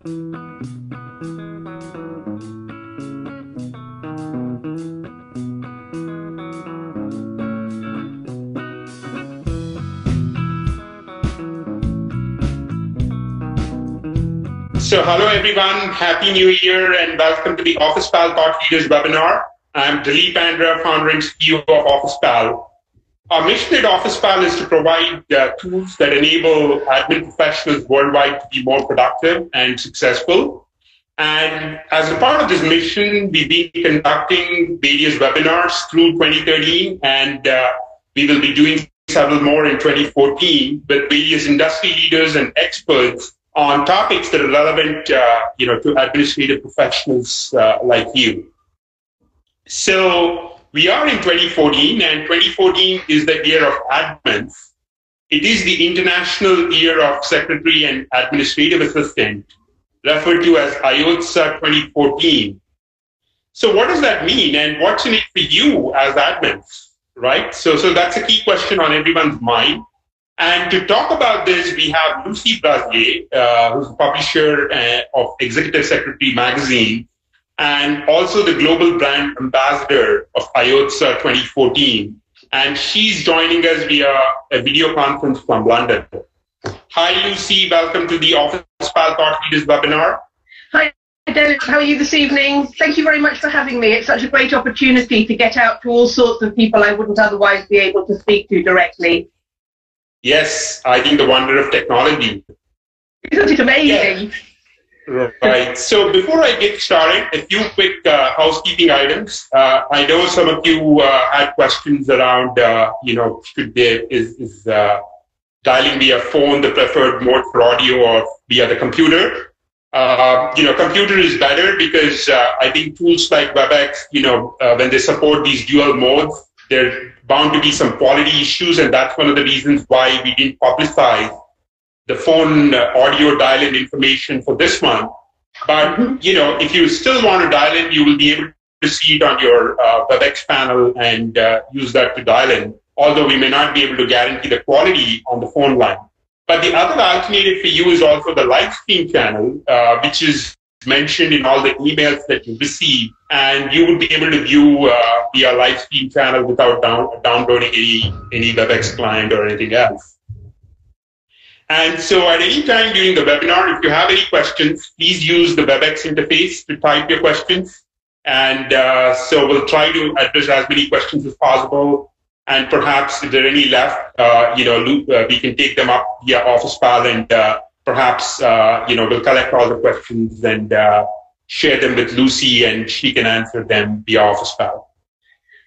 So hello everyone, Happy New Year and welcome to the Officepal Thought Leaders webinar. I'm Dilip Andra, founder and CEO of Officepal. Our mission at Officepal is to provide tools that enable admin professionals worldwide to be more productive and successful. And as a part of this mission, we've been conducting various webinars through 2013, and we will be doing several more in 2014 with various industry leaders and experts on topics that are relevant, to administrative professionals like you. So we are in 2014, and 2014 is the year of admins. It is the International Year of Secretary and Administrative Assistant, referred to as IYOTSA 2014. So what does that mean, and what's in it for you as admins, right? So that's a key question on everyone's mind. And to talk about this, we have Lucy Brazier, who's the publisher of Executive Secretary magazine, and also the global brand ambassador of IYOTSA 2014. And she's joining us via a video conference from London. Hi, Lucy. Welcome to the Officepal Thought Leaders webinar. Hi, Derek. How are you this evening? Thank you very much for having me. It's such a great opportunity to get out to all sorts of people I wouldn't otherwise be able to speak to directly. Yes, I think the wonder of technology. Isn't it amazing? Yeah. Right. So before I get started, a few quick housekeeping items. I know some of you had questions around, is dialing via phone the preferred mode for audio or via the computer? Computer is better because I think tools like WebEx, when they support these dual modes, there are bound to be some quality issues, and that's one of the reasons why we didn't publicize the phone audio dial-in information for this one. But, if you still want to dial in, you will be able to see it on your WebEx panel and use that to dial in, although we may not be able to guarantee the quality on the phone line. But the other alternative for you is also the live stream channel, which is mentioned in all the emails that you receive, and you would be able to view via live stream channel without downloading any WebEx client or anything else. And so at any time during the webinar, if you have any questions, please use the WebEx interface to type your questions. And so we'll try to address as many questions as possible. And perhaps if there are any left, we can take them up via Officepal, and perhaps, we'll collect all the questions and share them with Lucy, and she can answer them via Officepal.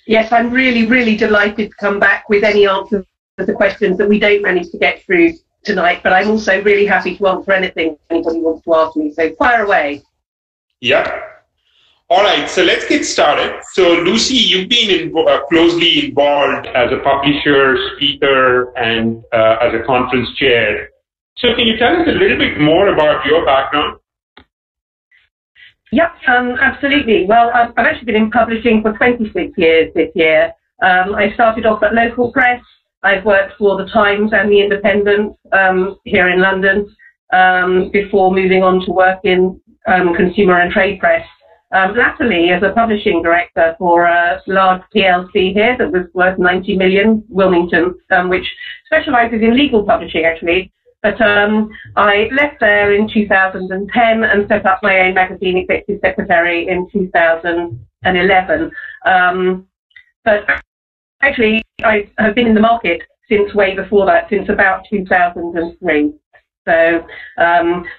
Yes, I'm really, really delighted to come back with any answers to the questions that we don't manage to get through tonight, but I'm also really happy to answer anything anybody wants to ask me, so fire away. Yeah. All right, so let's get started. So Lucy, you've been closely involved as a publisher, speaker, and as a conference chair. So can you tell us a little bit more about your background? Yep, absolutely. Well, I've actually been in publishing for 26 years this year. I started off at local press. I've worked for The Times and The Independent here in London before moving on to work in consumer and trade press. Latterly, as a publishing director for a large PLC here that was worth 90 million, Wilmington, which specializes in legal publishing, actually. But I left there in 2010 and set up my own magazine, Executive Secretary, in 2011. But actually, I have been in the market since way before that, since about 2003. So,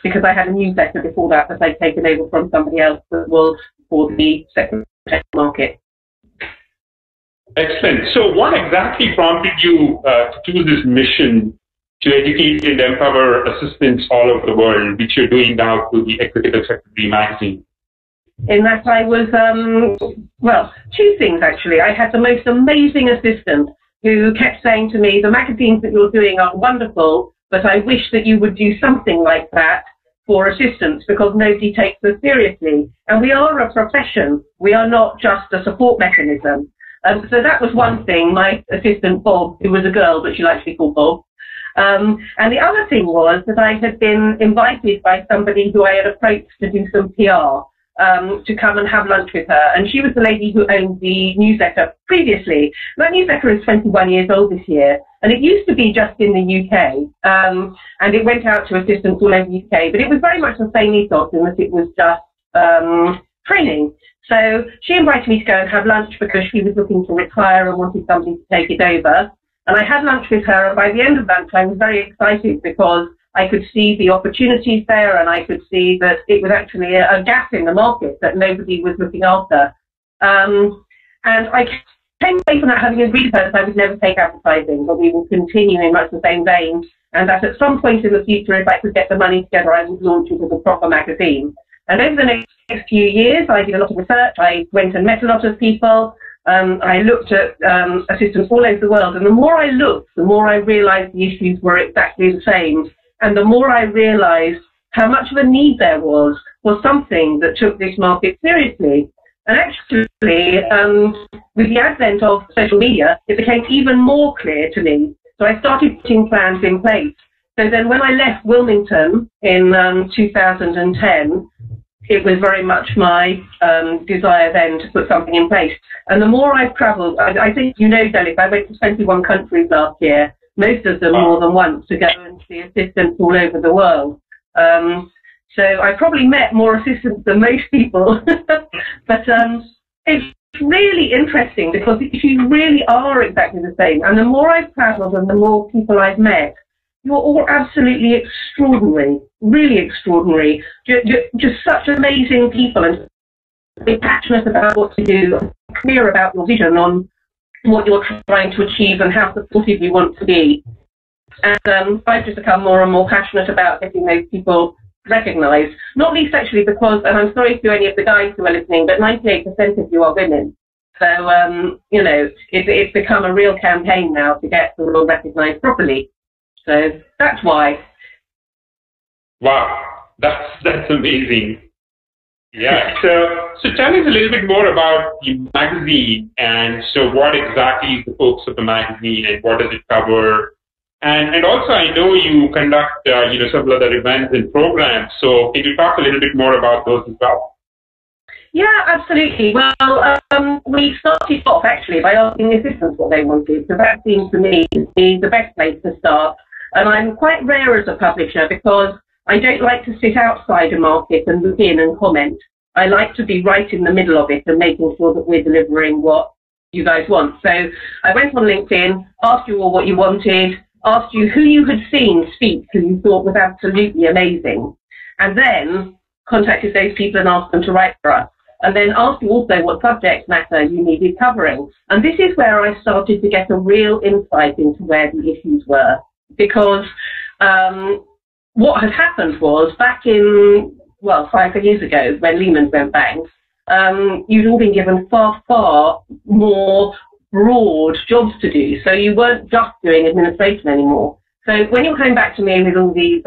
because I had a newsletter before that I'd taken over from somebody else that was for the secretarial market. Excellent. So what exactly prompted you to do this mission to educate and empower assistants all over the world, which you're doing now through the Executive Secretary magazine? In that I was, two things actually. I had the most amazing assistant who kept saying to me, the magazines that you're doing are wonderful, but I wish that you would do something like that for assistants because nobody takes us seriously. And we are a profession. We are not just a support mechanism. So that was one thing. My assistant, Bob, who was a girl, but she liked to be called Bob, And the other thing was that I had been invited by somebody who I had approached to do some PR, to come and have lunch with her. And she was the lady who owned the newsletter previously. That newsletter is 21 years old this year, and it used to be just in the UK, and it went out to assistants all over the UK, but it was very much the same ethos in that it was just training. So she invited me to go and have lunch because she was looking to retire and wanted somebody to take it over. And I had lunch with her, and by the end of lunch I was very excited because I could see the opportunities there, and I could see that it was actually a gap in the market that nobody was looking after. And I came away from that having agreed with her that I would never take advertising, but we will continue in much the same vein, and that at some point in the future, if I could get the money together, I would launch it as a proper magazine. And over the next few years, I did a lot of research. I went and met a lot of people. I looked at assistants all over the world, and the more I looked, the more I realised the issues were exactly the same. And the more I realised how much of a need there was for something that took this market seriously. And actually, with the advent of social media, it became even more clear to me. So I started putting plans in place. So then when I left Wilmington in 2010, it was very much my desire then to put something in place. And the more I've travelled, I think you know, Delip, I went to 21 countries last year, most of them more than once, to go and see assistants all over the world. So I probably met more assistants than most people. But it's really interesting because the issues really are exactly the same. And the more I've travelled and the more people I've met, you're all absolutely extraordinary, really extraordinary. Just such amazing people, and be passionate about what you do, clear about your vision on what you're trying to achieve and how supportive you want to be. And I've just become more and more passionate about getting those people recognised, not least actually because, and I'm sorry to any of the guys who are listening, but 98% of you are women. So, you know, it's become a real campaign now to get them all recognised properly. So that's why. Wow, that's amazing. Yeah, so tell us a little bit more about the magazine, and so what exactly is the focus of the magazine and what does it cover? And also I know you conduct several other events and programs, so can you talk a little bit more about those as well? Yeah, absolutely. Well, we started off actually by asking the assistants what they wanted, so that seems to me to be the best place to start. And I'm quite rare as a publisher because I don't like to sit outside a market and look in and comment. I like to be right in the middle of it and making sure that we're delivering what you guys want. So I went on LinkedIn, asked you all what you wanted, asked you who you had seen speak, who you thought was absolutely amazing, and then contacted those people and asked them to write for us. And then asked you also what subject matter you needed covering. And this is where I started to get a real insight into where the issues were. Because what had happened was back in, 5 years ago when Lehman went bang, you'd all been given far, far more broad jobs to do. So you weren't just doing administration anymore. So when you're coming back to me with all these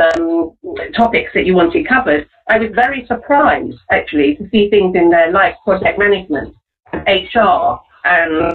topics that you wanted covered, I was very surprised, actually, to see things in there like project management, and HR, and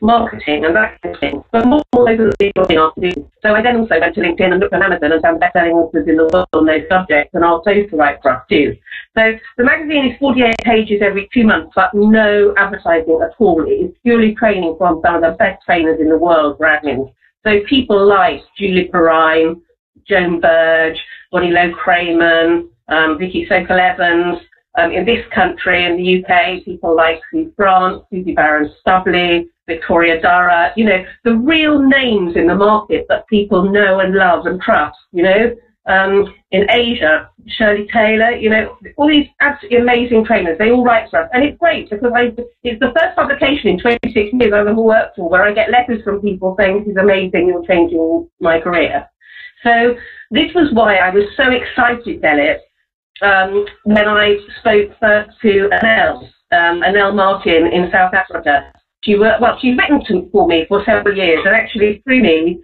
marketing, and that kind of thing. But more over the thing afternoon. So I then also went to LinkedIn and looked on Amazon and found best-selling authors in the world on those subjects, and asked those to write for us too. So the magazine is 48 pages every 2 months, but no advertising at all. It is purely training from some of the best trainers in the world for admins. So people like Julie Perrine, Joan Burge, Bonnie Lowe-Crayman, Vicky Sokol-Evans. In this country, in the UK, people like Sue France, Susie Barron-Stubley, Victoria Dara, the real names in the market that people know and love and trust, in Asia, Shirley Taylor, all these absolutely amazing trainers, they all write for us. And it's great because it's the first publication in 26 years I've ever worked for where I get letters from people saying, this is amazing, you're changing my career. So this was why I was so excited, Delip, when I spoke first to Anel Martin in South Africa. She's written for me for several years, and actually through me,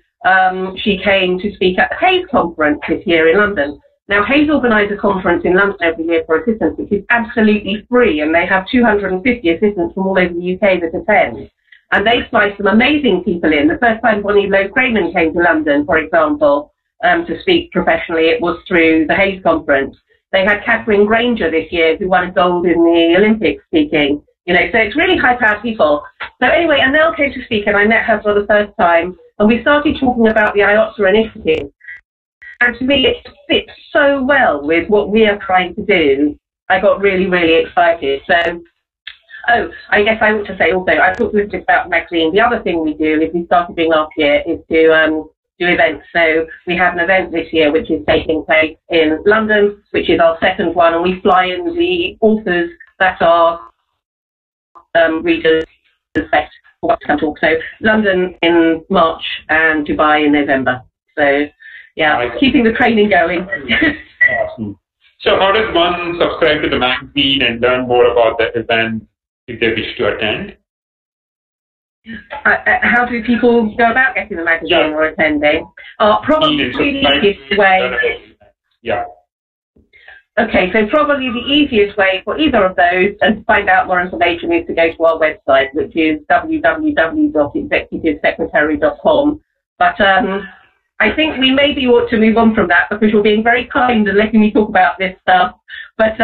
she came to speak at the Hayes conference this year in London. Now, Hayes organise a conference in London every year for assistants, which is absolutely free, and they have 250 assistants from all over the UK that attend. And they fly some amazing people in. The first time Bonnie Lowe-Crayman came to London, for example, to speak professionally, it was through the Hayes Conference. They had Catherine Granger this year, who won a gold in the Olympics speaking. You know, so it's really high-powered people. So anyway, Annelle came to speak, and I met her for the first time, and we started talking about the IYOTSA initiative. And to me, it fits so well with what we are trying to do. I got really, really excited. So, I guess I ought to say also, I talked a little bit about the magazine. The other thing we do, is we started doing last year, is to do events. So we have an event this year which is taking place in London, which is our second one, and we fly in the authors that are readers best for to come talk. So London in March and Dubai in November. So yeah, keeping the training going. Awesome. So how does one subscribe to the magazine and learn more about the event if they wish to attend? How do people go about getting the magazine or attending? Probably the easiest way. Yeah. Okay, so probably the easiest way for either of those and to find out more information is to go to our website, which is www.executivesecretary.com. But I think we maybe ought to move on from that because you're being very kind and letting me talk about this stuff. But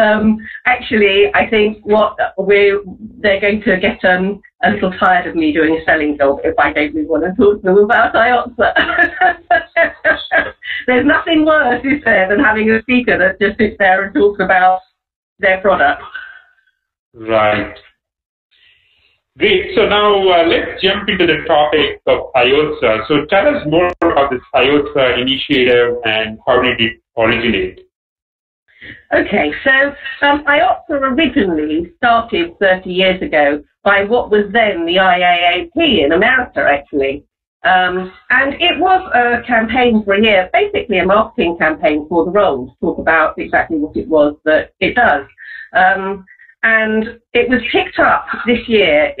actually, I think they're going to get a little tired of me doing a selling job if I don't really want to talk to them about IYOTSA. There's nothing worse, is there, than having a speaker that just sits there and talks about their product. Right. Great. So now let's jump into the topic of IYOTSA. So tell us more about this IYOTSA initiative and how did it originate? Okay, so IYOTSA originally started 30 years ago by what was then the IAAP in America, actually. And it was a campaign for a year, basically a marketing campaign for the role, to talk about exactly what it was that it does. And it was picked up this year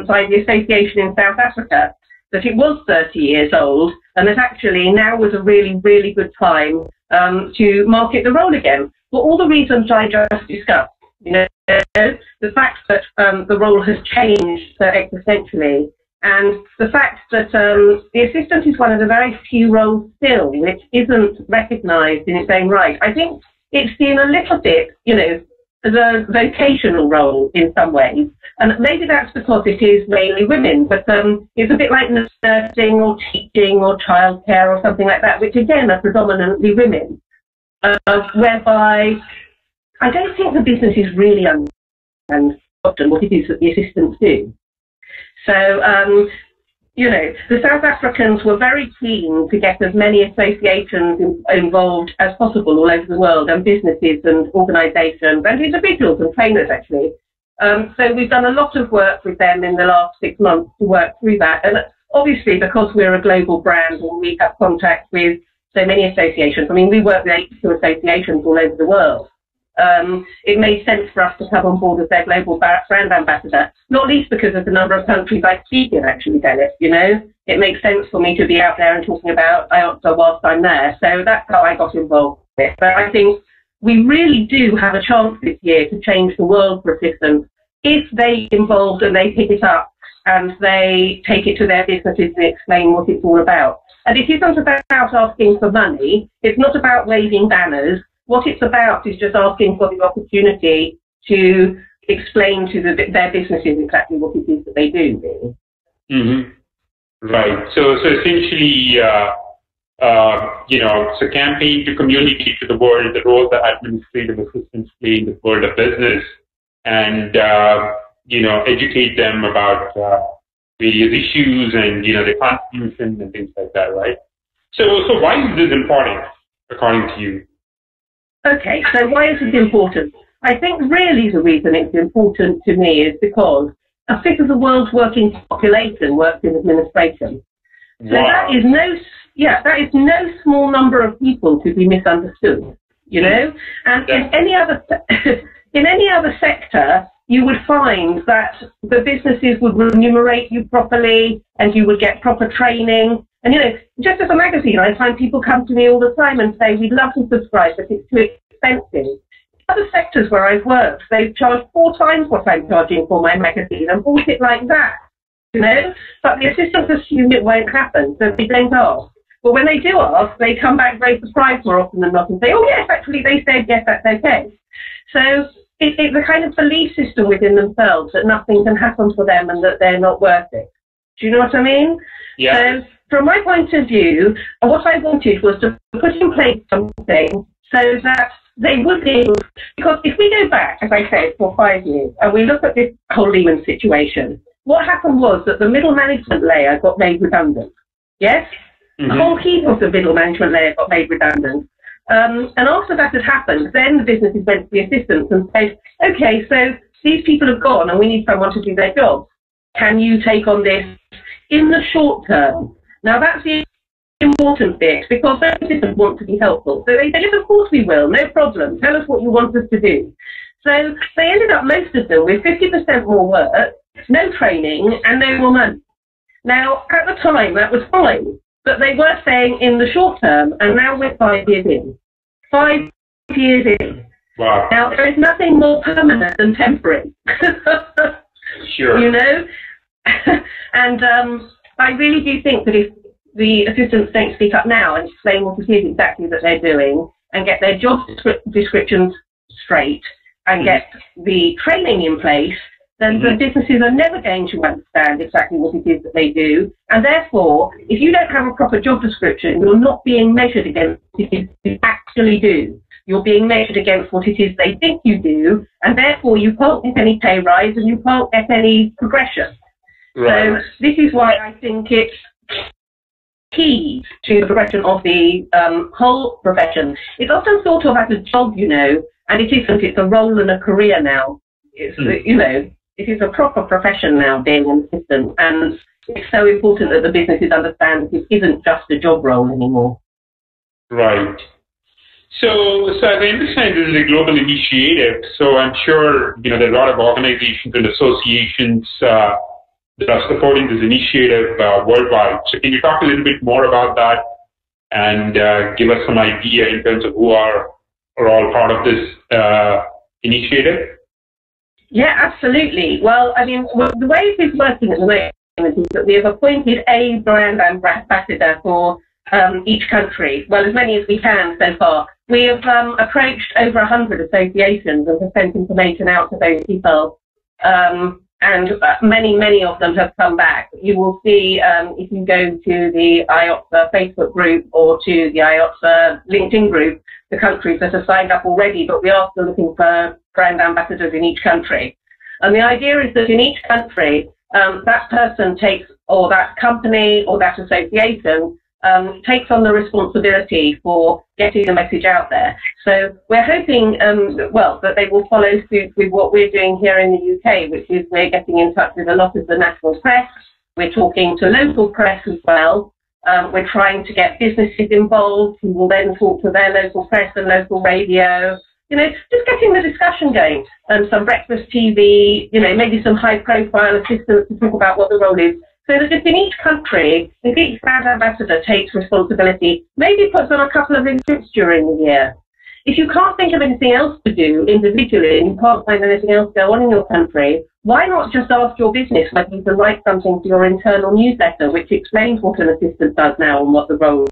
by the association in South Africa that it was 30 years old and that actually now was a really, really good time to market the role again for all the reasons I just discussed. You know, the fact that the role has changed so existentially, and the fact that the assistant is one of the very few roles still which isn't recognised in its own right. I think it's seen a little bit, you know, as a vocational role in some ways, and maybe that's because it is mainly women, but it's a bit like nursing or teaching or childcare or something like that, which again are predominantly women, whereby I don't think the businesses really understand often what it is that the assistants do. So, you know, the South Africans were very keen to get as many associations involved as possible all over the world, and businesses and organisations and individuals and trainers, actually. So we've done a lot of work with them in the last 6 months to work through that. And obviously, because we're a global brand and we have contact with so many associations, I mean, we work with 82 associations all over the world. It made sense for us to come on board as their global brand ambassador, not least because of the number of countries I speak in, actually, Dennis, you know. It makes sense for me to be out there and talking about IYOTSA whilst I'm there. So that's how I got involved with it. But I think we really do have a chance this year to change the world for assistants if they get involved and they pick it up and they take it to their businesses and explain what it's all about. And it isn't about asking for money. It's not about waving banners. What it's about is just asking for the opportunity to explain to their businesses exactly what it is that they do, really. Mm-hmm. Right. So essentially, you know, it's a campaign to communicate to the world the role that administrative assistants play in the world of business and, you know, educate them about various issues and, you know, their contributions and things like that, right? So why is this important, according to you? Okay, so why is it important? I think really the reason it's important to me is because a fifth of the world's working population works in administration. So Wow. that is no small number of people to be misunderstood, you know? And in any other sector, you would find that the businesses would remunerate you properly and you would get proper training. And, you know, just as a magazine, I find people come to me all the time and say, we'd love to subscribe, but it's too expensive. Other sectors where I've worked, they've charged 4 times what I'm charging for my magazine and bought it like that. but the assistants assume it won't happen, so they don't ask. But when they do ask, they come back very surprised more often than not and say, oh yes, actually they said yes, that's okay. So it's a kind of belief system within themselves that nothing can happen for them and that they're not worth it. Do you know what I mean? Yeah. So from my point of view, what I wanted was to put in place something so that they would be able, because if we go back, as I said, for 5 years, and we look at this whole Lehman situation, what happened was that the middle management layer got made redundant. Yes? Mm-hmm. The whole heap of the middle management layer got made redundant. And after that had happened, then the businesses went to the assistants and said, okay, so these people have gone and we need someone to do their job. Can you take on this in the short term? Now that's the important bit, because those assistants want to be helpful. So they said, yes, of course we will, no problem. Tell us what you want us to do. So they ended up, most of them, with 50% more work, no training, and no more money. Now, at the time, that was fine. But they were saying in the short term, and now we're 5 years in. 5 years in. Wow. Now, there is nothing more permanent than temporary. Sure. You know? And I really do think that if the assistants don't speak up now and explain what it is exactly that they're doing and get their job descriptions straight and get the training in place, then the businesses are never going to understand exactly what it is that they do. And therefore, if you don't have a proper job description, you're not being measured against what it is you actually do. You're being measured against what it is they think you do, and therefore you can't get any pay rise and you can't get any progression. Right. So this is why I think it's key to the progression of the whole profession. It's often thought of as a job, you know, and it isn't. It's a role and a career now. It's, you know, it is a proper profession now, being an assistant, and it's so important that the businesses understand that it isn't just a job role anymore. Right. So as I understand, this is a global initiative, so I'm sure, you know, there are a lot of organizations and associations that are supporting this initiative worldwide. So can you talk a little bit more about that and give us some idea in terms of who are all part of this initiative? Yeah, absolutely. Well, I mean, the way it is working at the moment is that we have appointed a brand ambassador for each country. Well, as many as we can so far. We have approached over 100 associations and have sent information out to those people. And many of them have come back. You will see if you go to the IYOTSA Facebook group or to the IYOTSA LinkedIn group, the countries that are signed up already, but we are still looking for brand ambassadors in each country. And the idea is that in each country, that person takes, or that company or that association takes on the responsibility for getting the message out there. So we're hoping, well, that they will follow suit with what we're doing here in the UK, which is we're getting in touch with a lot of the national press. We're talking to local press as well. We're trying to get businesses involved who will then talk to their local press and local radio. You know, just getting the discussion going. Some breakfast TV, you know, maybe some high-profile assistants to talk about what the role is. So that if in each country, if each brand ambassador takes responsibility, maybe puts on a couple of events during the year. If you can't think of anything else to do individually and you can't find anything else go on in your country, why not just ask your business whether you can write something for your internal newsletter which explains what an assistant does now and what the role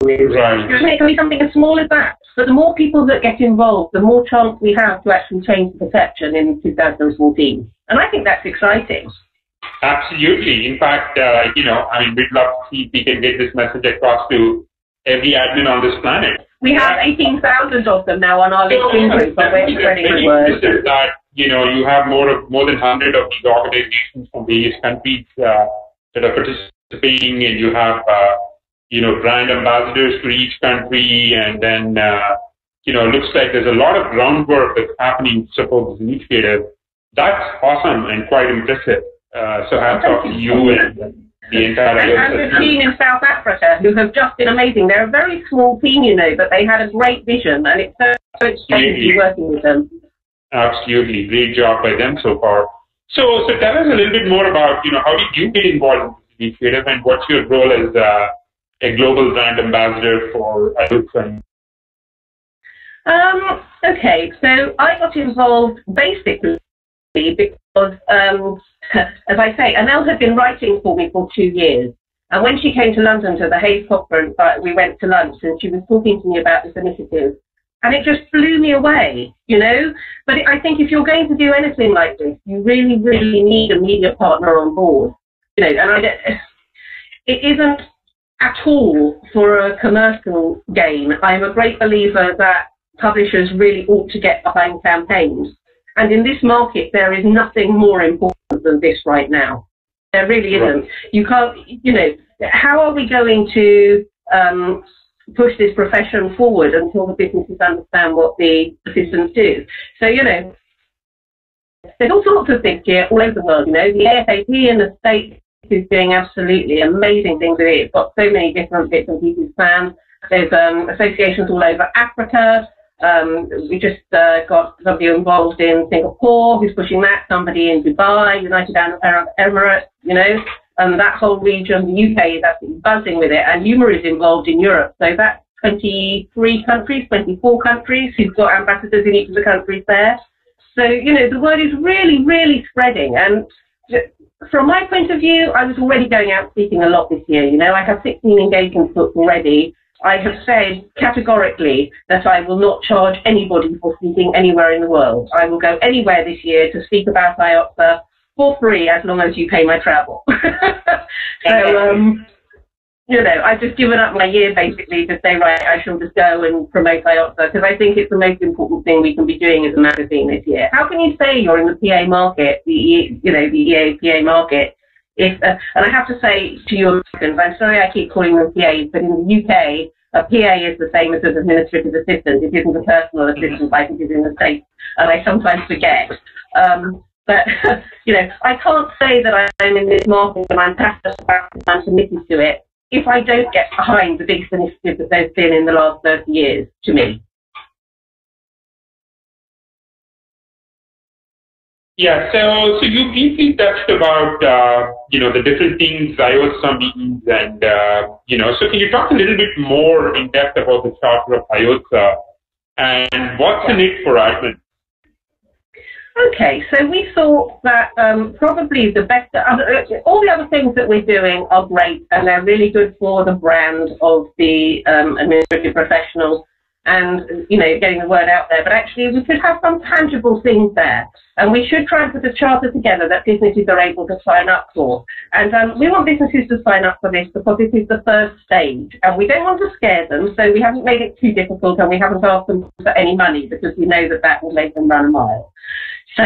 is. Right. It can be something as small as that. But the more people that get involved, the more chance we have to actually change the perception in 2014. And I think that's exciting. Absolutely. In fact, you know, I mean, we'd love to see if we can get this message across to every admin on this planet. We have 18,000 of them now on our LinkedIn group, but we're spreading the word. That, you know, you have more than 100 of these organizations from various countries that are participating, and you have, you know, brand ambassadors for each country, and then, you know, it looks like there's a lot of groundwork that's happening to support this initiative. That's awesome and quite impressive. So hats off to you and the entire and the team in South Africa who have just been amazing. They're a very small team, you know, but they had a great vision, and it's so exciting to be working with them. Absolutely. Great job by them so far. So tell us a little bit more about, you know, how did you get involved in this initiative and what's your role as a global brand ambassador for IYOTSA? Okay, so I got involved basically because, as I say, Anel had been writing for me for 2 years. And when she came to London to the Hayes conference, we went to lunch and she was talking to me about this initiative. And it just blew me away, you know. But I think if you're going to do anything like this, you really, really need a media partner on board. You know, and it isn't at all for a commercial gain. I'm a great believer that publishers really ought to get behind campaigns. And in this market, there is nothing more important than this right now. There really isn't. You can't, you know, how are we going to push this profession forward until the businesses understand what the assistants do? So, you know, there's all sorts of things here all over the world, you know. The AFAP in the States is doing absolutely amazing things with it. It's got so many different bits and pieces planned. There's associations all over Africa. We just got somebody involved in Singapore who's pushing that, somebody in Dubai, United Arab Emirates, you know, and that whole region, the UK is absolutely buzzing with it, and UMA is involved in Europe. So that's 23 countries, 24 countries who've got ambassadors in each of the countries there. So, you know, the word is really, really spreading. And from my point of view, I was already going out speaking a lot this year. You know, I have 16 engagements booked already. I have said categorically that I will not charge anybody for speaking anywhere in the world. I will go anywhere this year to speak about IYOTSA for free as long as you pay my travel. So, you know, I've just given up my year basically to say, right, I shall just go and promote IYOTSA because I think it's the most important thing we can be doing as a magazine this year. How can you say you're in the PA market, the EA/PA market, if, and I have to say to you Americans, I'm sorry I keep calling them PAs, but in the UK, a PA is the same as an administrative assistant. It isn't a personal assistant like it is in the States, and I sometimes forget. But, you know, I can't say that I'm in this market and I'm passionate about it, I'm committed to it, if I don't get behind the biggest initiative that there's been in the last 30 years, to me. Yeah, so you briefly touched about, you know, the different things IYOTSA means and, you know, so can you talk a little bit more in depth about the charter of IYOTSA and what's in it for admin? Okay, so we thought that probably the best, all the other things that we're doing are great and they're really good for the brand of the administrative professionals and, you know, getting the word out there. But actually we should have some tangible things there. And we should try and put a charter together that businesses are able to sign up for. And we want businesses to sign up for this because this is the first stage. And we don't want to scare them, so we haven't made it too difficult and we haven't asked them for any money because we know that that will make them run a mile. So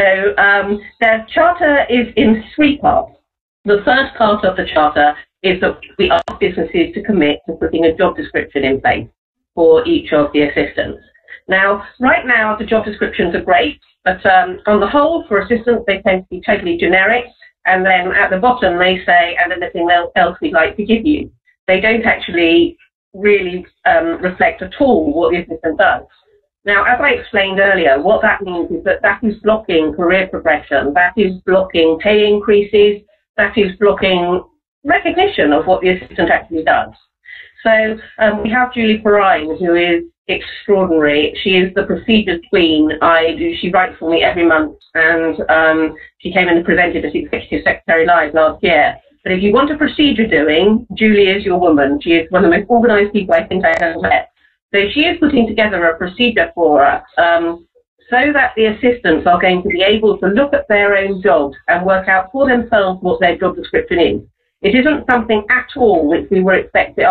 their charter is in 3 parts. The first part of the charter is that we ask businesses to commit to putting a job description in place for each of the assistants. Now, right now, the job descriptions are great, but on the whole, for assistants, they tend to be totally generic, and then at the bottom, they say, and anything else we'd like to give you. They don't actually really reflect at all what the assistant does. Now, as I explained earlier, what that means is that that is blocking career progression, that is blocking pay increases, that is blocking recognition of what the assistant actually does. So we have Julie Perrine, who is extraordinary. She is the procedures queen. She writes for me every month, and she came in and presented at Executive Secretary Live last year. But if you want a procedure doing, Julie is your woman. She is one of the most organised people I think I have met. So she is putting together a procedure for us so that the assistants are going to be able to look at their own jobs and work out for themselves what their job description is. It isn't something at all which we are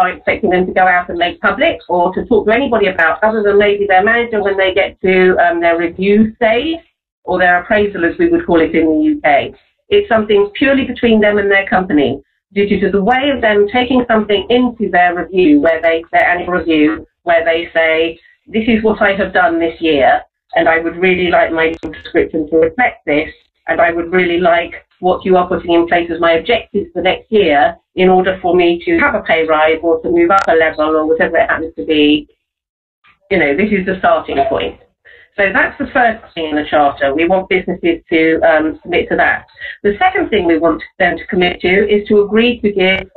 expecting them to go out and make public or to talk to anybody about, other than maybe their manager when they get to their review stage or their appraisal, as we would call it in the UK. It's something purely between them and their company, due to the way of them taking something into their review, their annual review, where they say, this is what I have done this year, and I would really like my job description to reflect this, and I would really like what you are putting in place as my objectives for next year in order for me to have a pay rise or to move up a level or whatever it happens to be. You know, this is the starting point. So that's the first thing in the charter. We want businesses to commit to that. The second thing we want them to commit to is to agree to give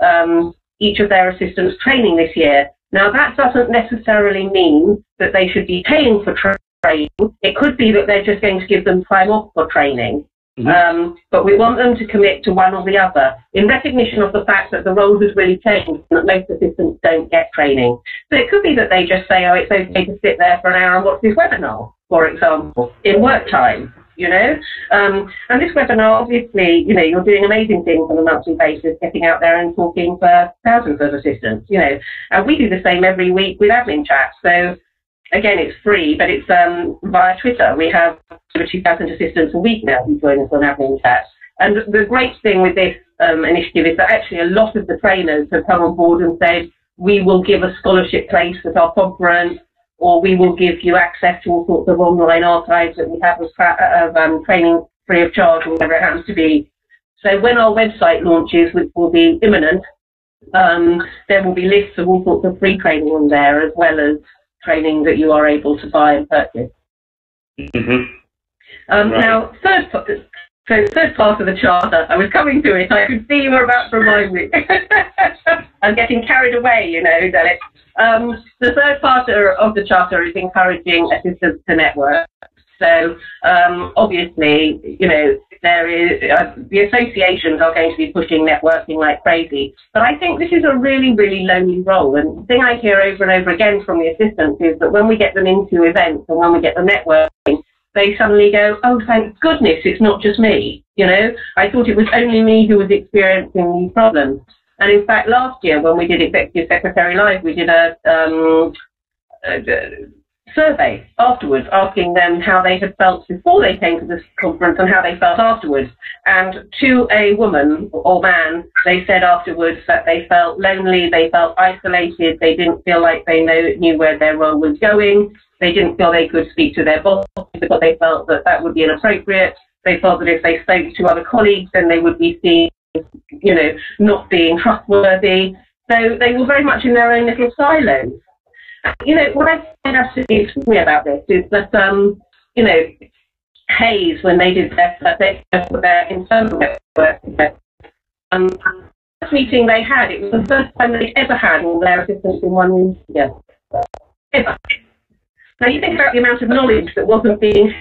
each of their assistants training this year. Now, that doesn't necessarily mean that they should be paying for training. It could be that they're just going to give them time off for training. But we want them to commit to one or the other in recognition of the fact that the role has really changed and that most assistants don't get training. So it could be that they just say, oh, it's okay to sit there for an hour and watch this webinar, for example, in work time, you know. And this webinar, obviously, you know, you're doing amazing things on a monthly basis, getting out there and talking for thousands of assistants, you know. And we do the same every week with admin chat. So again, it's free, but it's via Twitter. We have over 2,000 assistants a week now who join us on admin chat. And the great thing with this initiative is that actually a lot of the trainers have come on board and said, we will give a scholarship place at our conference, or we will give you access to all sorts of online archives that we have of training free of charge, or whatever it happens to be. So when our website launches, which will be imminent, there will be lists of all sorts of free training on there, as well as training that you are able to buy and purchase. Right. Now, third part of the charter, I was coming to it, I could see you were about to remind me. I'm getting carried away, you know, Delek. The third part of the charter is encouraging assistants to network. So, obviously, you know, there is, the associations are going to be pushing networking like crazy. But I think this is a really, really lonely role. And the thing I hear over and over again from the assistants is that when we get them into events and when we get them networking, they suddenly go, oh, thank goodness, it's not just me. You know, I thought it was only me who was experiencing these problems. And in fact, last year when we did Executive Secretary Live, we did a survey afterwards, asking them how they had felt before they came to this conference and how they felt afterwards. And to a woman or man, they said afterwards that they felt lonely, they felt isolated, they didn't feel like they knew where their role was going, they didn't feel they could speak to their boss because they felt that that would be inappropriate, they felt that if they spoke to other colleagues then they would be seen, you know, not being trustworthy. So they were very much in their own little silos. You know, what I find absolutely extraordinary about this is that, you know, Hayes, when they did their internal network, this meeting they had, it was the first time they'd ever had all their assistants in one room together. Ever. Now, you think about the amount of knowledge that wasn't being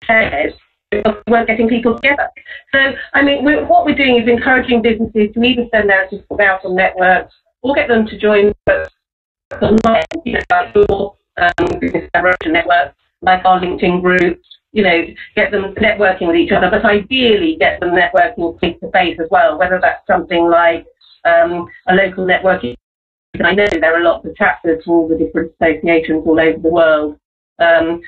shared because we weren't getting people together. So, I mean, what we're doing is encouraging businesses to either send their assistants out on networks or get them to join online, you know, like your business collaboration network, like our LinkedIn group, you know, get them networking with each other, but ideally get them networking face to face as well, whether that's something like a local networking. I know there are lots of chapters for all the different associations all over the world. And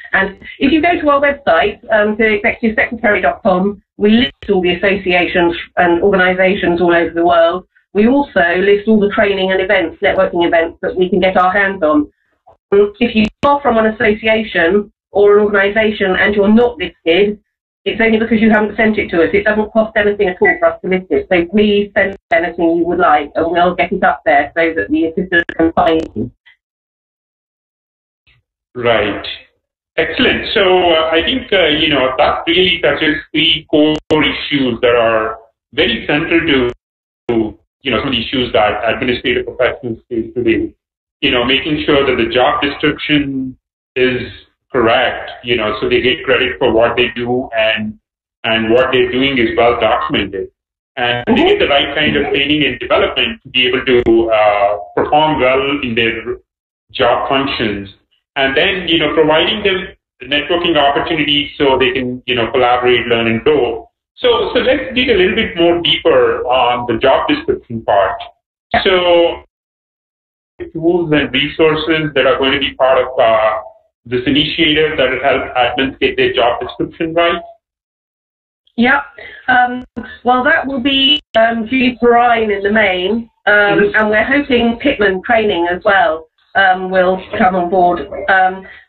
if you go to our website, to executivesecretary.com, we list all the associations and organisations all over the world. We also list all the training and events, networking events that we can get our hands on. If you are from an association or an organisation and you're not listed, it's only because you haven't sent it to us. It doesn't cost anything at all for us to list it. So please send anything you would like and we'll get it up there so that the assistant can find you. Right. Excellent. So I think, you know, that really touches three core issues that are very central to, you know, some of the issues that administrative professionals face today. You know, making sure that the job description is correct, you know, so they get credit for what they do and what they're doing is well documented. And they get the right kind of training and development to be able to perform well in their job functions. And then, you know, providing them networking opportunities so they can, you know, collaborate, learn, and grow. So let's dig a little bit more deeper on the job description part. So tools and resources that are going to be part of this initiative that will help admins get their job description right? Yeah. Well, that will be due to Ryan in the main, and we're hoping Pitman training as well will come on board.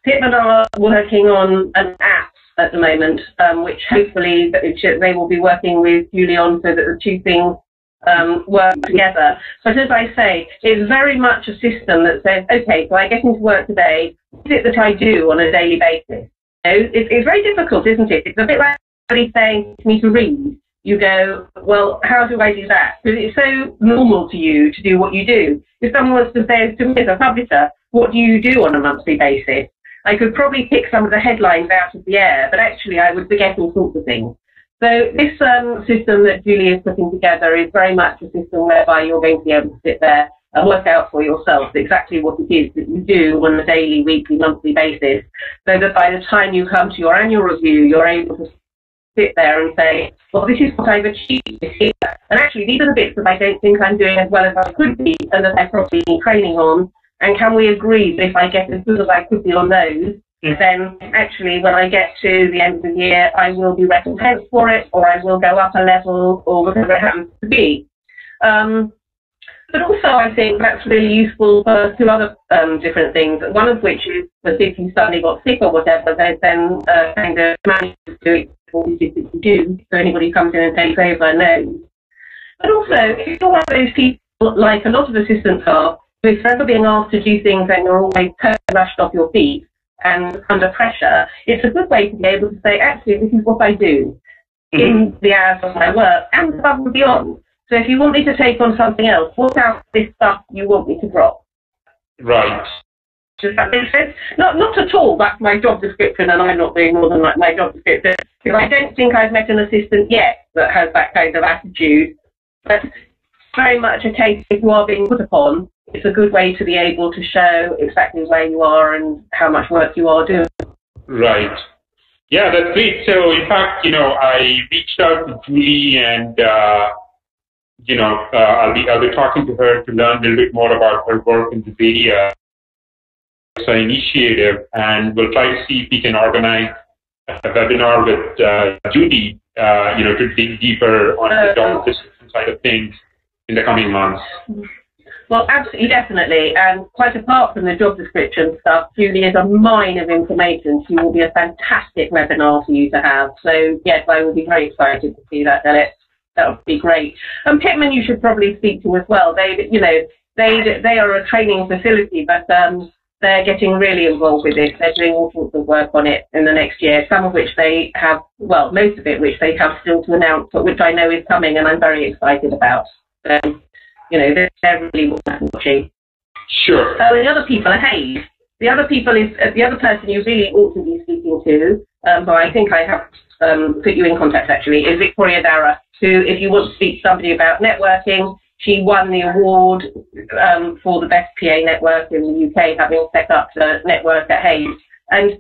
Pitman are working on an app at the moment, which hopefully they will be working with Julie on so that the two things work together. But as I say, it's very much a system that says, okay, so I get into work today, what is it that I do on a daily basis? You know, it's very difficult, isn't it? It's a bit like somebody saying to me to read. You go, well, how do I do that? Because it's so normal to you to do what you do. If someone was to say to me as a publisher, what do you do on a monthly basis? I could probably pick some of the headlines out of the air, but actually I would forget all sorts of things. So this system that Julie is putting together is very much a system whereby you're going to be able to sit there and work out for yourself exactly what it is that you do on a daily, weekly, monthly basis, so that by the time you come to your annual review, you're able to sit there and say, well, this is what I've achieved this year. And actually, these are the bits that I don't think I'm doing as well as I could be and that I probably need training on. And can we agree that if I get as good as I could be on those, then actually when I get to the end of the year, I will be recompensed for it, or I will go up a level, or whatever it happens to be. But also I think that's really useful for two other different things, one of which is that if you suddenly got sick or whatever, there's then kind of managers doing what it is that you do, so anybody comes in and takes over knows. But also, if you're one of those people, like a lot of assistants are, who if you're ever being asked to do things and you're always totally rushed off your feet and under pressure, it's a good way to be able to say, actually, this is what I do in the hours of my work and above and beyond. So if you want me to take on something else, what out this stuff you want me to drop? Right. Does that make sense? Not at all. That's my job description, and I'm not doing more than my job description. Because I don't think I've met an assistant yet that has that kind of attitude. But very much a case if you are being put upon, it's a good way to be able to show exactly where you are and how much work you are doing. Right. Yeah, that's great. So in fact, I reached out to Julie and I'll be talking to her to learn a little bit more about her work in this area. It's an initiative, and we'll try to see if we can organize a webinar with Judy, to dig deeper on the job description side of things in the coming months. Well, absolutely, definitely, and quite apart from the job description stuff, Julie is a mine of information. She will be a fantastic webinar for you to have. So yes, I will be very excited to see that, Alex. That would be great. And Pittman, you should probably speak to as well. They are a training facility, but they're getting really involved with this. They're doing all sorts of work on it in the next year, some of which they have, well, most of it which they have still to announce, but which I know is coming, and I'm very excited about. They're really watching. Sure. So the other people are Hayes. The other person you really ought to be speaking to, but I think I have put you in contact actually, is Victoria Dara, who, if you want to speak to somebody about networking, she won the award for the best PA network in the UK, having set up the network at Hayes. And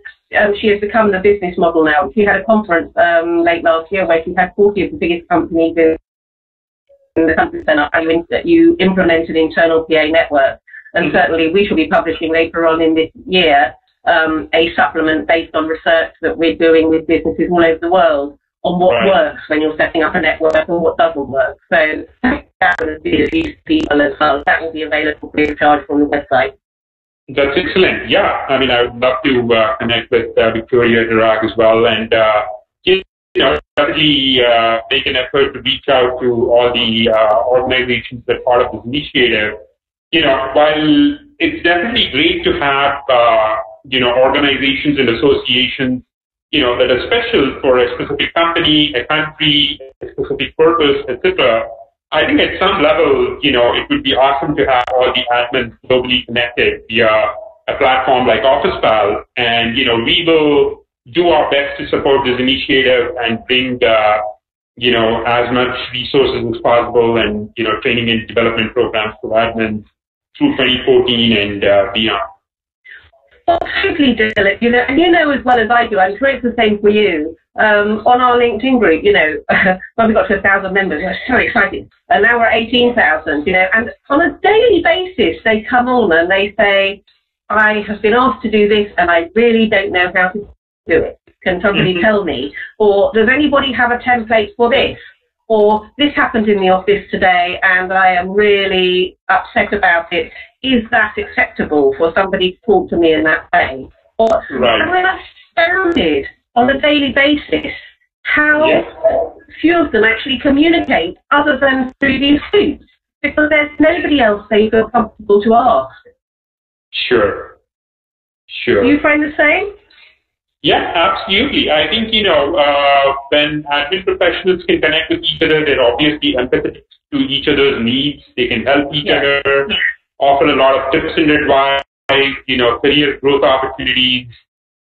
she has become the business model now. She had a conference late last year where she had 40 of the biggest companies in the country set up, and you implement an internal PA network. And certainly we shall be publishing later on in this year a supplement based on research that we're doing with businesses all over the world on what works when you're setting up a network and what doesn't work. So that will be these people as well. That will be available free of charge from the website. That's excellent. Yeah, I mean, I would love to connect with Victoria Dirag as well, and definitely make an effort to reach out to all the organizations that are part of this initiative. While it's definitely great to have organizations and associations that are special for a specific company, a country, a specific purpose, etc. I think at some level, it would be awesome to have all the admins globally connected via a platform like Officepal, and we will do our best to support this initiative and bring as much resources as possible and training and development programs for admins through 2014 and beyond. Well, totally, Dylan. And as well as I do, I'm sure it's the same for you. On our LinkedIn group, when we got to 1,000 members, we're so excited. And now we're 18,000, and on a daily basis, they come on and they say, I have been asked to do this and I really don't know how to do it. Can somebody tell me? Or does anybody have a template for this? Or this happened in the office today and I am really upset about it. Is that acceptable for somebody to talk to me in that way? Or am I astounded on a daily basis how few of them actually communicate other than through these groups, because there's nobody else they feel comfortable to ask. Sure. Do you find the same? Yeah, absolutely. I think, when admin professionals can connect with each other, they're obviously empathetic to each other's needs. They can help each other, offer a lot of tips and advice, career growth opportunities,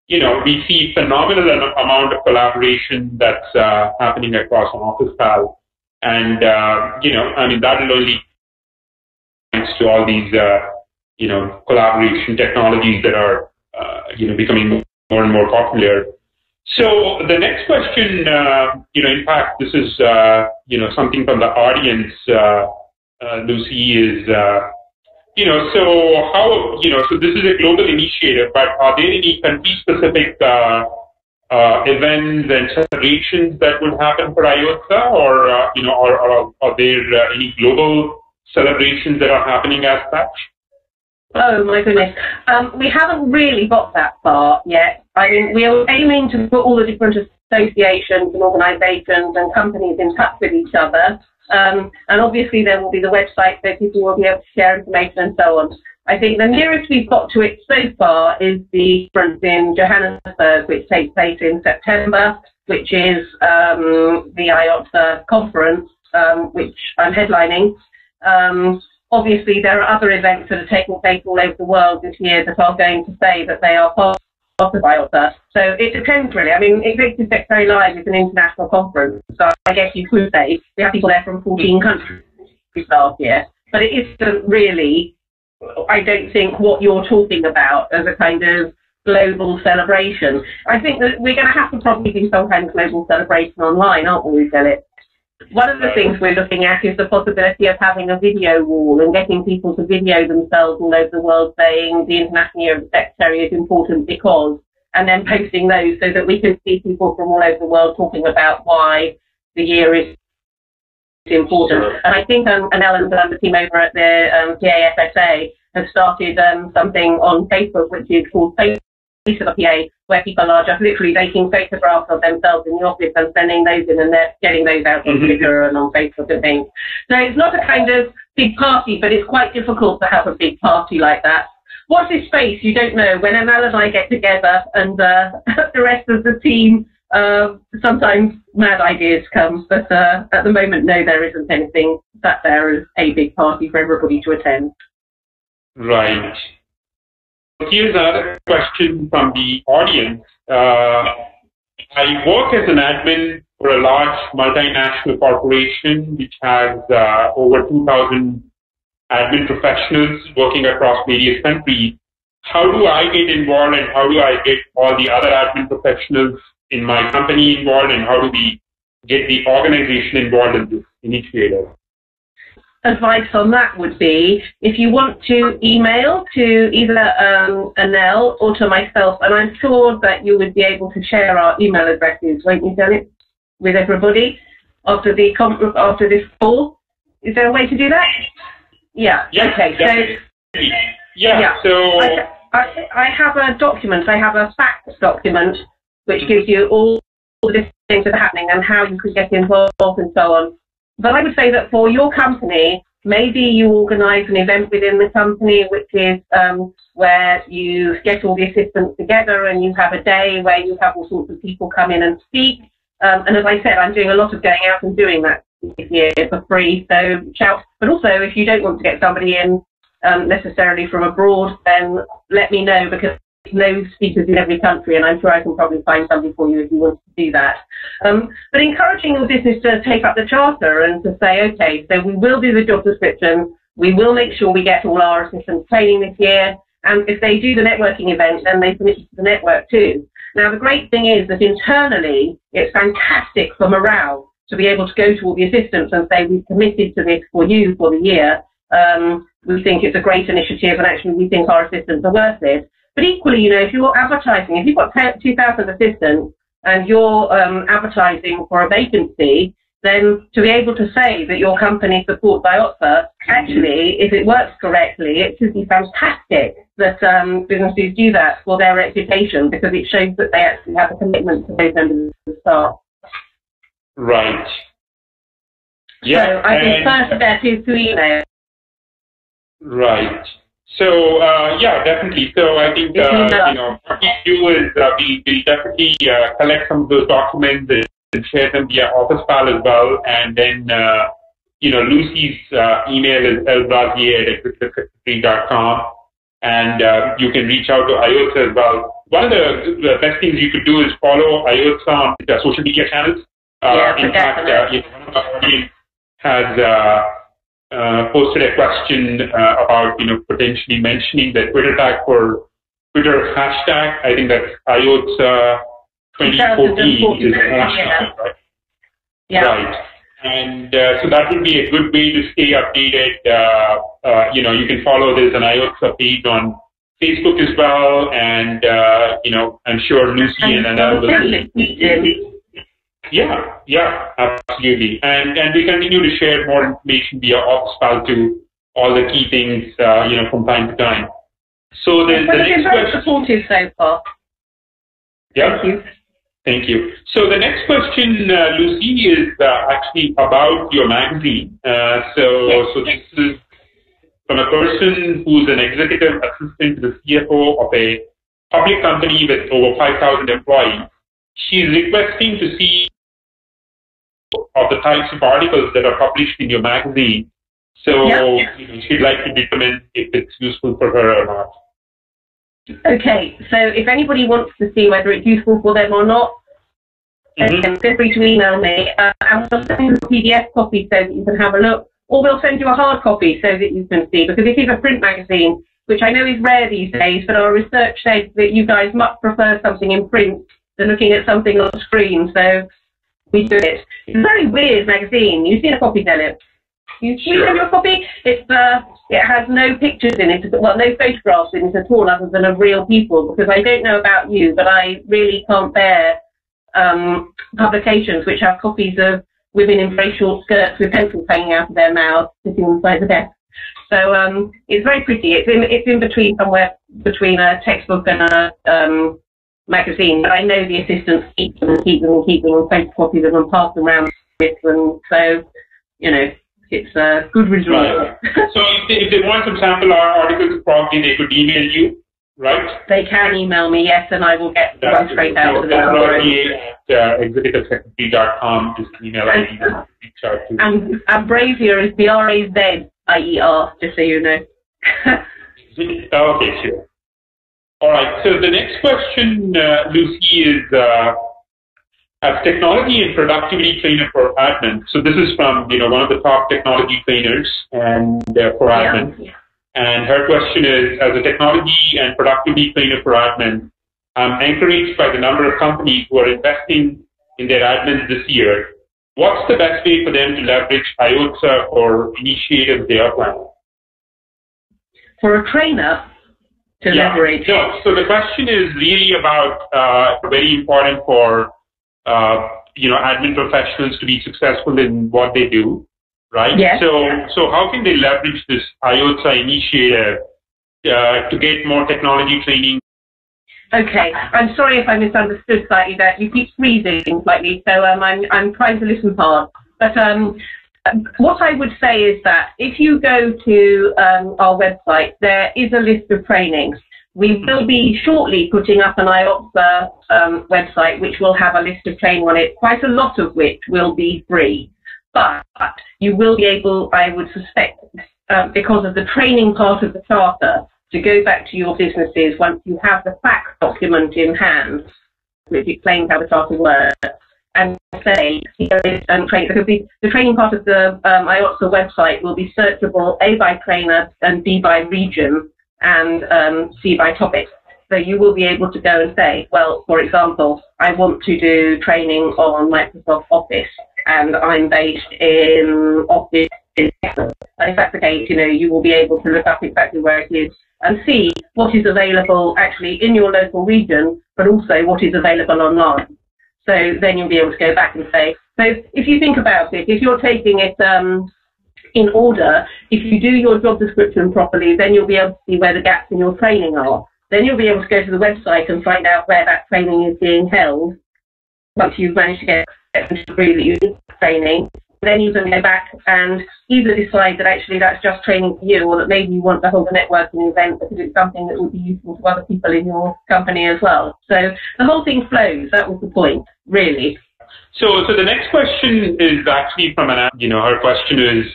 we see phenomenal amount of collaboration that's happening across Officepal. And, I mean, that will only thanks to all these, collaboration technologies that are, becoming more and more popular. So the next question, in fact, this is, something from the audience, Lucy, is, so how, so this is a global initiative, but are there any country-specific events and celebrations that would happen for IYOTSA, or, are there any global celebrations that are happening as such? Oh my goodness. We haven't really got that far yet. I mean, we are aiming to put all the different associations and organisations and companies in touch with each other. And obviously there will be the website so people will be able to share information and so on. I think the nearest we've got to it so far is the conference in Johannesburg, which takes place in September, which is the IYOTSA conference, which I'm headlining. Obviously, there are other events that are taking place all over the world this year that are going to say that they are part of IYOTSA. So it depends, really. I mean, Executive Secretary Live is an international conference, so I guess you could say we have people there from 14 countries last year. But it isn't really, I don't think, what you're talking about as a kind of global celebration. I think that we're going to have to probably do some kind of global celebration online, aren't we, Philip? One of the things we're looking at is the possibility of having a video wall and getting people to video themselves all over the world saying the International Year of the Secretary is important because, and then posting those so that we can see people from all over the world talking about why the year is important. Sure. And I think Ellen and the team over at the PAFSA have started something on Facebook which is called Face of the PA, where people are just literally taking photographs of themselves in the office and sending those in, and they're getting those out on Twitter and on Facebook and things. So it's not a kind of big party, but it's quite difficult to have a big party like that. Watch this space, you don't know. When Emel and I get together and the rest of the team, sometimes mad ideas come, but at the moment, no, there isn't anything sat there as a big party for everybody to attend. Right. Here's another question from the audience. I work as an admin for a large multinational corporation which has over 2,000 admin professionals working across various countries. How do I get involved, and how do I get all the other admin professionals in my company involved, and how do we get the organization involved in this initiative? Advice on that would be, if you want to email to either Anel or to myself, and I'm sure that you would be able to share our email addresses, won't you, Janet, with everybody after this call? Is there a way to do that? Yeah. Yes, okay. Definitely. So So I have a document. I have a facts document which gives you all the things that are happening and how you could get involved and so on. But I would say that for your company, maybe you organise an event within the company, which is where you get all the assistants together and you have a day where you have all sorts of people come in and speak. And as I said, I'm doing a lot of going out and doing that this year for free. So shout. But also, if you don't want to get somebody in necessarily from abroad, then let me know, because there's no speakers in every country, and I'm sure I can probably find somebody for you if you want to do that. But encouraging your business to take up the charter and to say, okay, so we will do the job description, we will make sure we get all our assistants training this year, and if they do the networking event, then they submit it to the network too. Now, the great thing is that internally, it's fantastic for morale to be able to go to all the assistants and say, we've committed to this for you for the year. We think it's a great initiative, and actually we think our assistants are worth it. But equally, you know, if you're advertising, if you've got 2,000 assistants and you're advertising for a vacancy, then to be able to say that your company supports IYOTSA, actually, if it works correctly, it should be fantastic that businesses do that for their reputation, because it shows that they actually have a commitment to those members of the staff. Right. Yeah. So I think first step is to email. Right. So, yeah, definitely. So I think, you know, what we do is we definitely collect some of those documents and share them via Officepal as well. And then, you know, Lucy's email is lbrazier@executivesecretary.com. and you can reach out to IYOTSA as well. One of the best things you could do is follow IYOTSA on the social media channels. In fact, one of our audience has posted a question about potentially mentioning the Twitter tag for Twitter hashtag. I think that's IYOTSA 2014 is the hashtag, right? Yeah. Right. And so that would be a good way to stay updated. You can follow this an IYOTSA page on Facebook as well, and I'm sure Lucy and Anna will. Yeah, absolutely. And we continue to share more information via Officepal to all the key things, from time to time. So the next very supportive so far. Yeah. Thank you. So the next question, Lucy, is actually about your magazine. So this is from a person who's an executive assistant to the CFO of a public company with over 5,000 employees. She's requesting to see of the types of articles that are published in your magazine. So she'd like to determine if it's useful for her or not. Okay, so if anybody wants to see whether it's useful for them or not, feel free to email me. And we'll send you a PDF copy so that you can have a look, or we'll send you a hard copy so that you can see, because it is a print magazine, which I know is rare these days, but our research says that you guys much prefer something in print than looking at something on the screen, so we do it. It's a very weird magazine. You've seen a copy, Delip? You seen your copy? It has no pictures in it, well, no photographs in it at all other than of real people, because I don't know about you, but I really can't bear publications which have copies of women in very short skirts with pencils hanging out of their mouths sitting inside the desk. So it's very pretty. It's in between, somewhere between a textbook and a magazine, but I know the assistants keep them and photocopy them and pass them around with them, so it's a good resource. Right. So if they want some sample articles, probably they could email you, right? They can email me, yes, and I will get one straight out to them. At executivesecretary.com is the email ID to reach out to. And Brazier is Brazier, just so you know. Okay, sure. All right, so the next question, Lucy, is as technology and productivity trainer for admin. So this is from one of the top technology trainers and for admin. Yeah. And her question is, as a technology and productivity trainer for admin, I'm encouraged by the number of companies who are investing in their admins this year. What's the best way for them to leverage IYOTSA or initiatives they are planning? For a trainer to leverage? No, so the question is really about very important for admin professionals to be successful in what they do, right? Yes. So how can they leverage this IYOTSA initiative to get more technology training? Okay, I'm sorry if I misunderstood slightly there. You keep freezing slightly, so I'm trying to listen hard. But what I would say is that if you go to our website, there is a list of trainings. We will be shortly putting up an IYOTSA website, which will have a list of training on it, quite a lot of which will be free. But you will be able, I would suspect, because of the training part of the charter, to go back to your businesses once you have the fact document in hand, which explains how the charter works, and say, here is training, because the training part of the IYOTSA website will be searchable A by trainer and B by region and C by topic. So you will be able to go and say, well, for example, I want to do training on Microsoft Office and I'm based in Office. And if that's the case, you will be able to look up exactly where it is and see what is available actually in your local region, but also what is available online. So then you'll be able to go back and say, so if you think about it, if you're taking it in order, if you do your job description properly, then you'll be able to see where the gaps in your training are. Then you'll be able to go to the website and find out where that training is being held. Once you've managed to get really training, then you can go back and either decide that actually that's just training for you, or that maybe you want to hold a networking event because it's something that would be useful to other people in your company as well. So the whole thing flows. That was the point, really. So the next question is actually from her question is,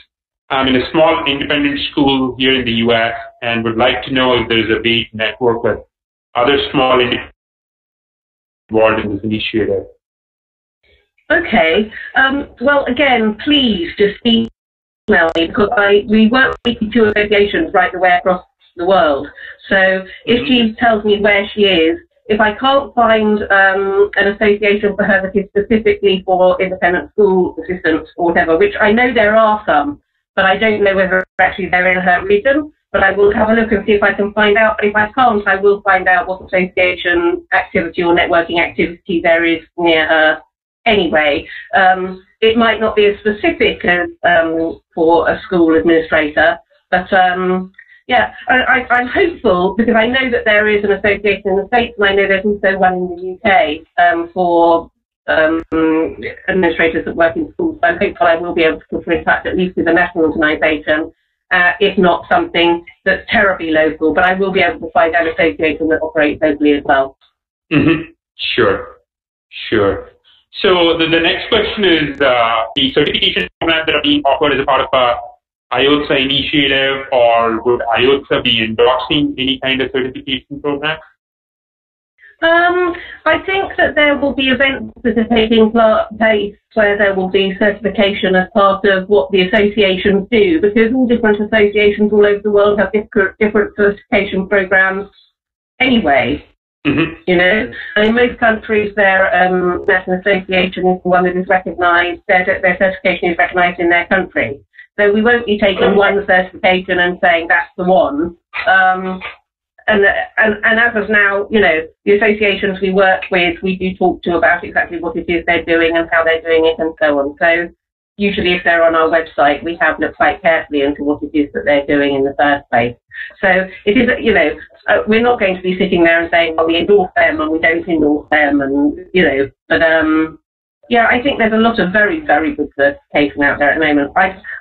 I'm in a small independent school here in the U.S. and would like to know if there's a way to network with other small independent involved in this initiative. Okay. Well, again, please just email me, because we work with 82 associations right the way across the world. So if she tells me where she is, if I can't find an association for her that is specifically for independent school assistants or whatever, which I know there are some, but I don't know whether actually they're in her region, but I will have a look and see if I can find out. But if I can't, I will find out what association activity or networking activity there is near her anyway. It might not be as specific as for a school administrator, but yeah, I'm hopeful, because I know that there is an association in the States, and I know there's also one in the UK for administrators that work in schools. So I'm hopeful I will be able to put her in touch at least with a national organisation, if not something that's terribly local, but I will be able to find an association that operates locally as well. Sure. So the next question is the certification programs that are being offered as a part of a IYOTSA initiative, or would IYOTSA be endorsing any kind of certification program? I think that there will be events that are taking place where there will be certification as part of what the associations do, because all different associations all over the world have different certification programs anyway. You know, in most countries their national association is the one that is recognised, their certification is recognised in their country. So we won't be taking one certification and saying that's the one. And as of now, you know, the associations we work with, we do talk to about exactly what it is they're doing and how they're doing it and so on. So usually if they're on our website, we have looked quite carefully into what it is that they're doing in the first place. So it is, you know, we're not going to be sitting there and saying, well, we endorse them and we don't endorse them, and, you know, but yeah, I think there's a lot of very, very good certification out there at the moment.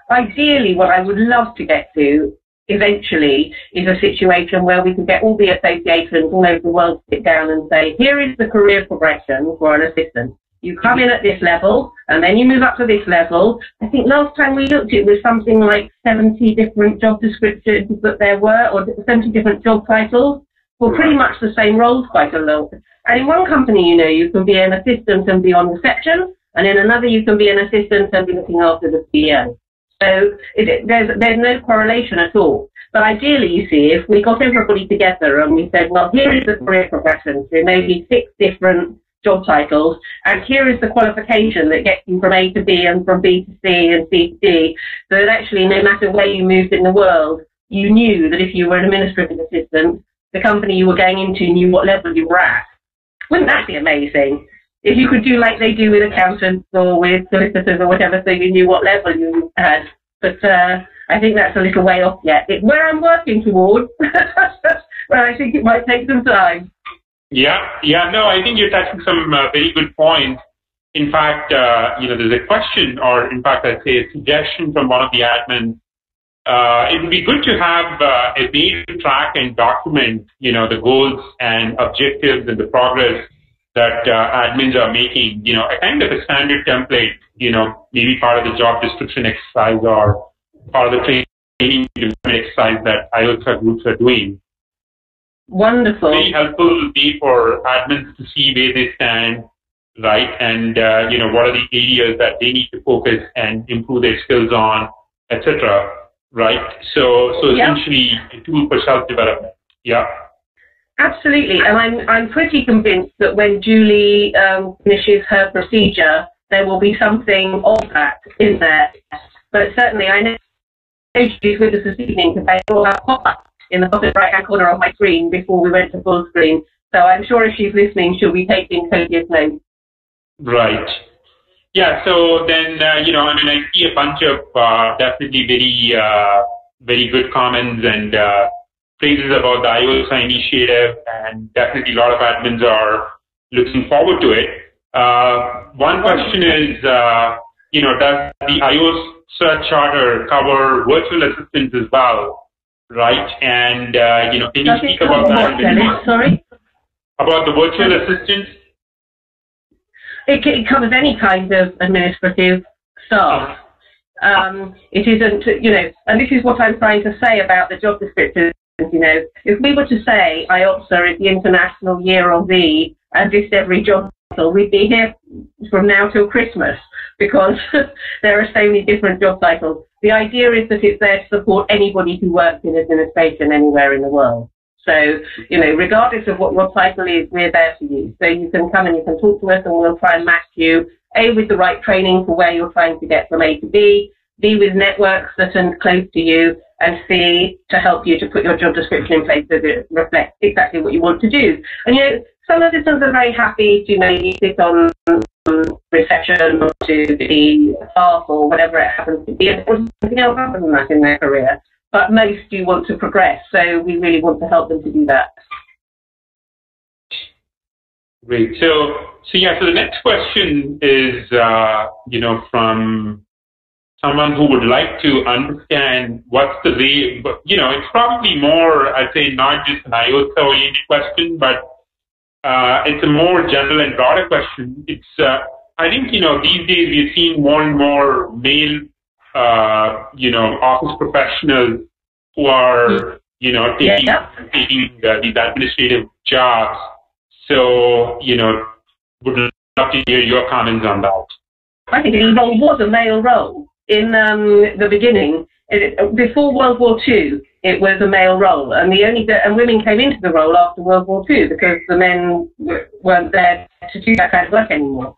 Ideally, what I would love to get to eventually is a situation where we can get all the associations all over the world to sit down and say, here is the career progression for an assistant. You come in at this level, and then you move up to this level. I think last time we looked, it was something like 70 different job descriptions that there were, or 70 different job titles for pretty much the same roles quite a lot. And in one company, you know, you can be an assistant and be on reception, and in another you can be an assistant and be looking after the CEO. So there's no correlation at all. But ideally, you see, if we got everybody together and we said, well, here is the career progression through maybe 6 different job titles, and here is the qualification that gets you from A to B and from B to C and C to D, so that actually no matter where you moved in the world, you knew that if you were an administrative assistant, the company you were going into knew what level you were at. Wouldn't that be amazing? If you could do like they do with accountants or with solicitors or whatever, so you knew what level you had. But I think that's a little way off yet. It's where I'm working towards, but I think it might take some time. Yeah, no, I think you're touching some very good points. In fact, you know, there's a question, or in fact, I'd say a suggestion from one of the admins. It would be good to have a way to track and document, you know, the goals and objectives and the progress that admins are making, you know, a kind of a standard template, you know, maybe part of the job description exercise or part of the training development exercise that IYOTSA groups are doing. Wonderful. Very helpful will be for admins to see where they stand, right, and, you know, what are the areas that they need to focus and improve their skills on, etc., right? So essentially a tool for self-development. Yeah. Absolutely, and I'm pretty convinced that when Julie finishes her procedure, there will be something of that in there. But certainly, I know she's with us this evening because I saw her pop up in the bottom right-hand corner of my screen before we went to full screen. So I'm sure if she's listening, she'll be taking copious notes. Right. Yeah. So then, you know, I mean, I see a bunch of definitely very good comments and praises about the IYOTSA initiative, and definitely a lot of admins are looking forward to it. One question is, you know, does the IYOTSA charter cover virtual assistants as well, right? And, you know, can you speak about that? Sorry? About the virtual assistants? It covers any kind of administrative staff. It isn't, and this is what I'm trying to say about the job descriptions. If we were to say IYOTSA is the International Year of the and list every job title, we'd be here from now till Christmas, because there are so many different job titles. The idea is that it's there to support anybody who works in administration anywhere in the world. So, regardless of what your title is, we're there for you. So you can come and you can talk to us, and we'll try and match you, A, with the right training for where you're trying to get from A to B, B, with networks that are close to you, and C, to help you to put your job description in place so that it reflects exactly what you want to do. And, some assistants are very happy to maybe sit on reception or to be staff or whatever it happens to be, and something else other than that in their career. But most do want to progress, so we really want to help them to do that. Great. So the next question is, from someone who would like to understand what's the way, but, it's probably more, I'd say, not just an IYOTSA-oriented question, but it's a more general and broader question. It's, I think, these days we're seeing more and more male, office professionals who are, taking these administrative jobs. So, would love to hear your comments on that. I think it was a male role in the beginning. Before World War II, it was a male role, and women came into the role after World War II because the men weren't there to do that kind of work anymore.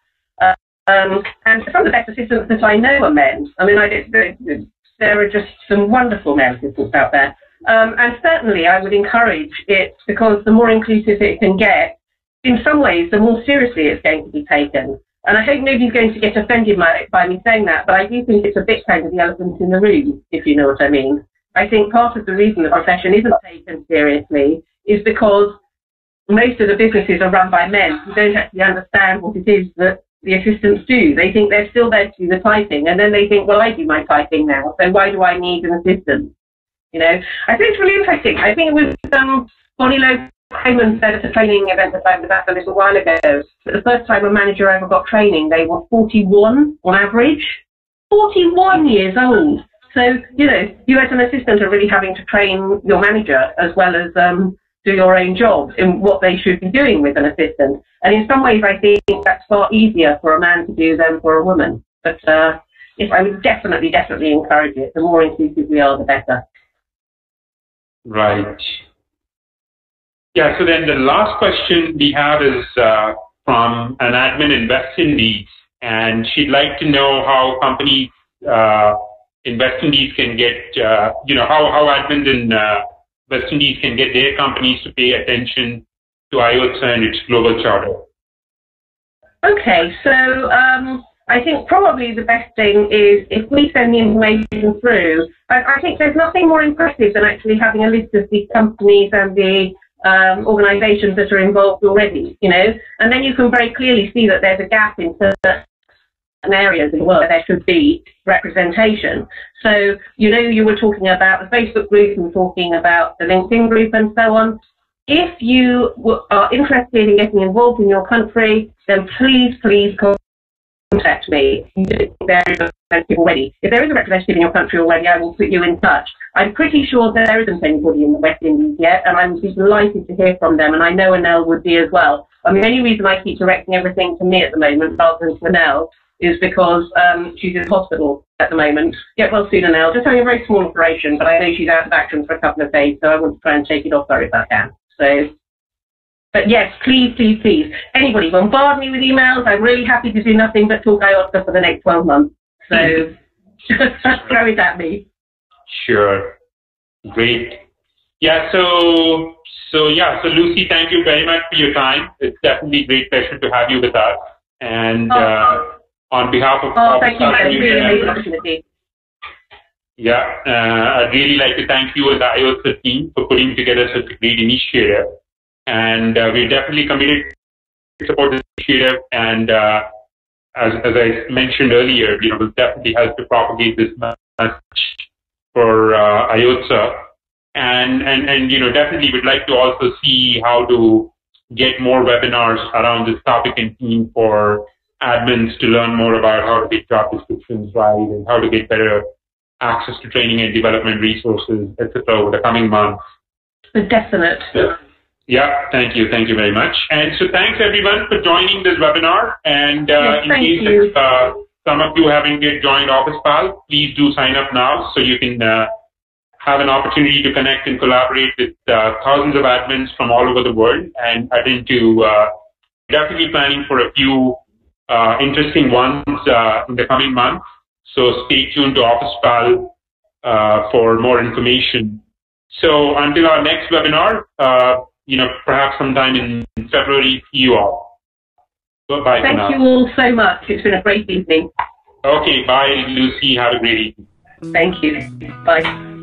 And some of the best assistants that I know are men. I mean, there are just some wonderful male assistants out there. And certainly I would encourage it, because the more inclusive it can get, in some ways, the more seriously it's going to be taken. And I hope nobody's going to get offended by me saying that, but I do think it's a bit kind of the elephant in the room, if you know what I mean. I think part of the reason the profession isn't taken seriously is because most of the businesses are run by men who don't actually understand what it is that the assistants do. They think they're still there to do the typing, and then they think, well, I do my typing now, so why do I need an assistant? I think it's really interesting. I think it was Bonnie Lowe Coleman said at a training event that I was at a little while ago that the first time a manager ever got training, they were 41 on average. 41 years old. So, you as an assistant are really having to train your manager as well as do your own job in what they should be doing with an assistant. And in some ways, I think that's far easier for a man to do than for a woman. But if I would definitely encourage it. The more inclusive we are, the better. Right. Yeah, so then the last question we have is from an admin in West Indies, and she'd like to know how companies in West Indies can get, how admins in West Indies can get their companies to pay attention to IYOTSA and its global charter. Okay, so I think probably the best thing is if we send the information through. I think there's nothing more impressive than actually having a list of the companies and the organisations that are involved already, and then you can very clearly see that there's a gap in certain areas in the world where there should be representation. So, you were talking about the Facebook group and talking about the LinkedIn group and so on. If you are interested in getting involved in your country, then please contact me. There is a representative already. If there is a representative in your country already, I will put you in touch. I'm pretty sure there isn't anybody in the West Indies yet, and I would be delighted to hear from them, and I know Anel would be as well. I mean, the only reason I keep directing everything to me at the moment rather than to Anel is because she's in hospital at the moment. Get well soon, Anel. Just having a very small operation, but I know she's out of action for a couple of days, so I want to try and take it off her if I can. So, but yes, please. Anybody bombard me with emails. I'm really happy to do nothing but talk IYOTSA for the next 12 months. So just throw it at me. Sure. Great. Yeah, so Lucy, thank you very much for your time. It's definitely a great pleasure to have you with us. And on behalf of thank you. That's really amazing opportunity. Yeah, I'd really like to thank you and the IYOTSA team for putting together such a great initiative. And we're definitely committed to support this initiative. And as I mentioned earlier, we'll definitely help to propagate this message for IYOTSA. And definitely would like to also see how to get more webinars around this topic and theme for admins to learn more about how to get job descriptions right and how to get better access to training and development resources, etc. over the coming months. Definite. Yeah, thank you. Thank you very much. And so thanks everyone for joining this webinar. And yes, in case some of you haven't yet joined Officepal, please do sign up now so you can have an opportunity to connect and collaborate with thousands of admins from all over the world and attend to definitely planning for a few interesting ones in the coming months. So stay tuned to Officepal for more information. So until our next webinar, perhaps sometime in February, see you all. Bye for now. Thank you all so much. It's been a great evening. Okay, bye, Lucy. Have a great evening. Thank you. Bye.